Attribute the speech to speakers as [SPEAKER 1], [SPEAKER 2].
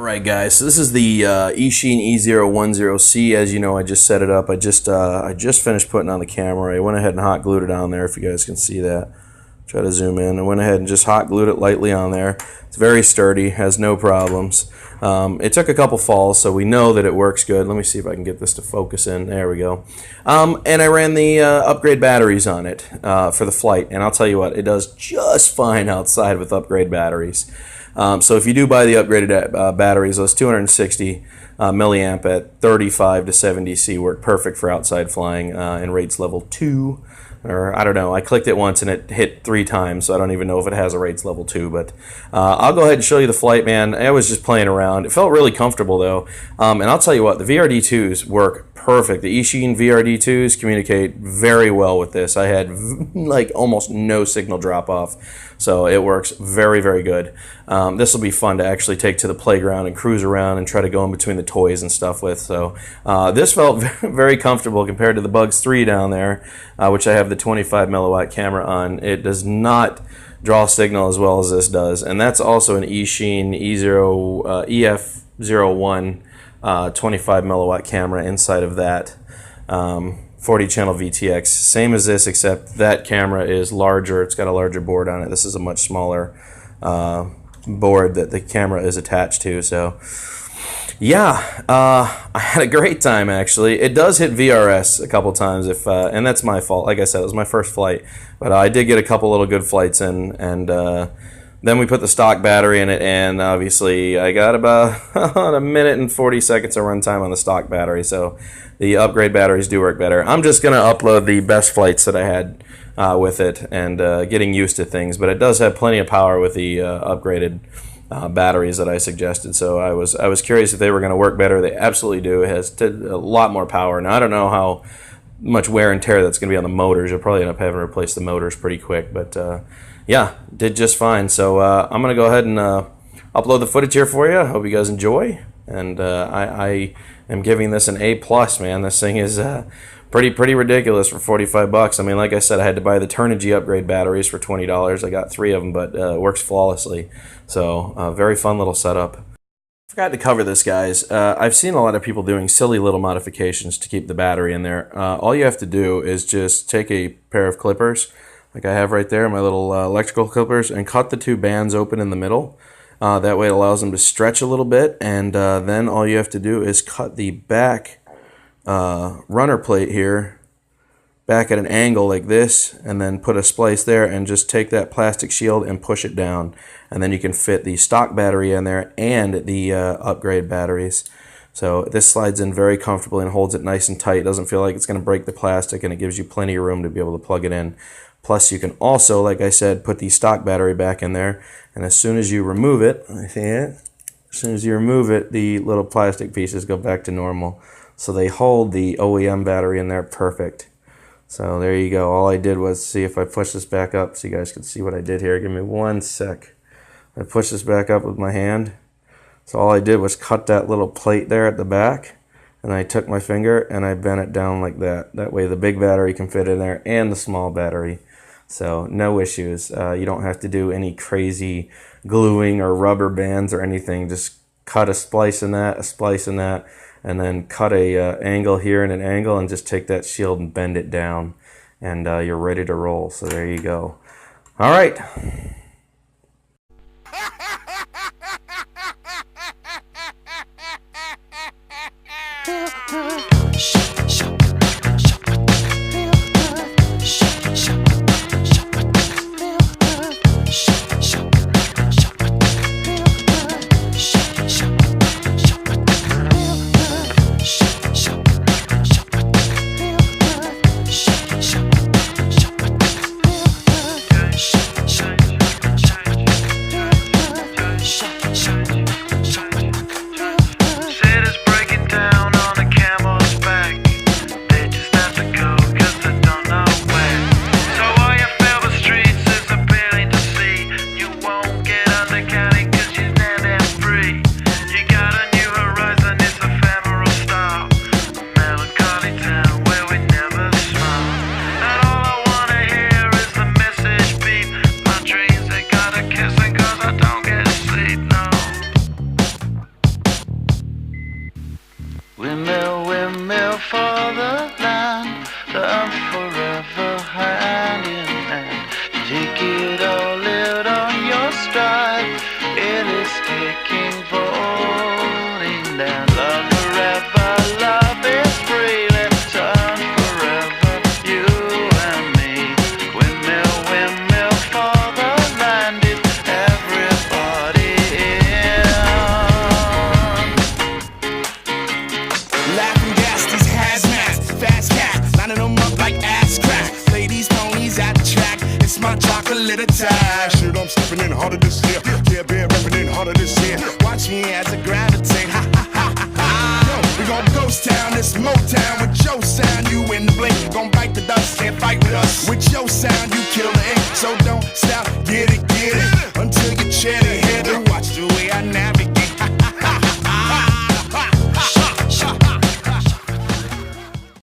[SPEAKER 1] Alright guys, so this is the Eachine E010C. As you know, I just set it up. I just finished putting on the camera. I went ahead and hot glued it on there, if you guys can see that. Try to zoom in. I went ahead and just hot glued it lightly on there. It's very sturdy, has no problems. It took a couple falls, so we know that it works good. Let me see if I can get this to focus in. There we go. And I ran the upgrade batteries on it for the flight, and I'll tell you what, it does just fine outside with upgrade batteries. So if you do buy the upgraded batteries, those 260 milliamp at 35 to 70 C work perfect for outside flying in rates level 2. Or I don't know, I clicked it once and it hit 3 times, so I don't even know if it has a rates level 2, but I'll go ahead and show you the flight, man. I was just playing around. It felt really comfortable though, and I'll tell you what, the VRD2s work perfect. The Eachine VRD2s communicate very well with this. I had like almost no signal drop off, so it works very, very good. This will be fun to actually take to the playground and cruise around and try to go in between the toys and stuff with. So this felt very comfortable compared to the Bugs 3 down there, which I have the 25 milliwatt camera on. It does not draw signal as well as this does, and that's also an Eachine EF01 25 milliwatt camera inside of that 40 channel VTX. Same as this, except that camera is larger. It's got a larger board on it. This is a much smaller board that the camera is attached to. So yeah, I had a great time actually. It does hit VRS a couple times, and that's my fault. Like I said, it was my first flight, but I did get a couple little good flights in, and then we put the stock battery in it, and obviously I got about a minute and 40 seconds of runtime on the stock battery, so the upgrade batteries do work better. I'm just going to upload the best flights that I had with it and getting used to things, but it does have plenty of power with the upgraded batteries that I suggested, so I was curious if they were going to work better. They absolutely do. It has a lot more power. Now, I don't know how much wear and tear that's going to be on the motors. You'll probably end up having to replace the motors pretty quick, but yeah, did just fine. So I'm going to go ahead and upload the footage here for you. I hope you guys enjoy. And I am giving this an A+, man. This thing is pretty ridiculous for 45 bucks. I mean, like I said, I had to buy the Turnigy upgrade batteries for $20. I got 3 of them, but it works flawlessly. So very fun little setup. Forgot to cover this, guys. I've seen a lot of people doing silly little modifications to keep the battery in there. All you have to do is just take a pair of clippers, like I have right there, my little electrical clippers, and cut the 2 bands open in the middle. That way it allows them to stretch a little bit, and then all you have to do is cut the back runner plate here back at an angle like this, and then put a splice there, and just take that plastic shield and push it down, and then you can fit the stock battery in there and the upgrade batteries. So this slides in very comfortably and holds it nice and tight. It doesn't feel like it's going to break the plastic, and it gives you plenty of room to be able to plug it in. Plus, you can also, like I said, put the stock battery back in there, and as soon as you remove it, as soon as you remove it, the little plastic pieces go back to normal. So they hold the OEM battery in there perfect. So there you go. All I did was see if I push this back up so you guys can see what I did here. Give me 1 sec. I pushed this back up with my hand. So all I did was cut that little plate there at the back, and I took my finger and I bent it down like that. That way the big battery can fit in there and the small battery. So no issues. You don't have to do any crazy gluing or rubber bands or anything. Just cut a splice in that, a splice in that, and then cut a angle here and an angle, and just take that shield and bend it down, and you're ready to roll. So there you go. All right.
[SPEAKER 2] Take it all, live on your stride. It is taking, falling down. Love forever, love is free. Let's turn forever, you and me. Windmill, windmill for the land. Is everybody in?
[SPEAKER 3] Laughing gas, these hazmats, fast cat, lining them up like ass crack. Ladies, ponies at the track, it's my chocolate attack.
[SPEAKER 4] Shit, I'm stepping in harder this year. Yeah, bear repping in harder this year.
[SPEAKER 3] Watch me as I gravitate, ha ha ha ha ha. Yo, we gon' ghost town, this Motown with your sound. You in the blink, gon' bite the dust, can't fight with us. With your sound,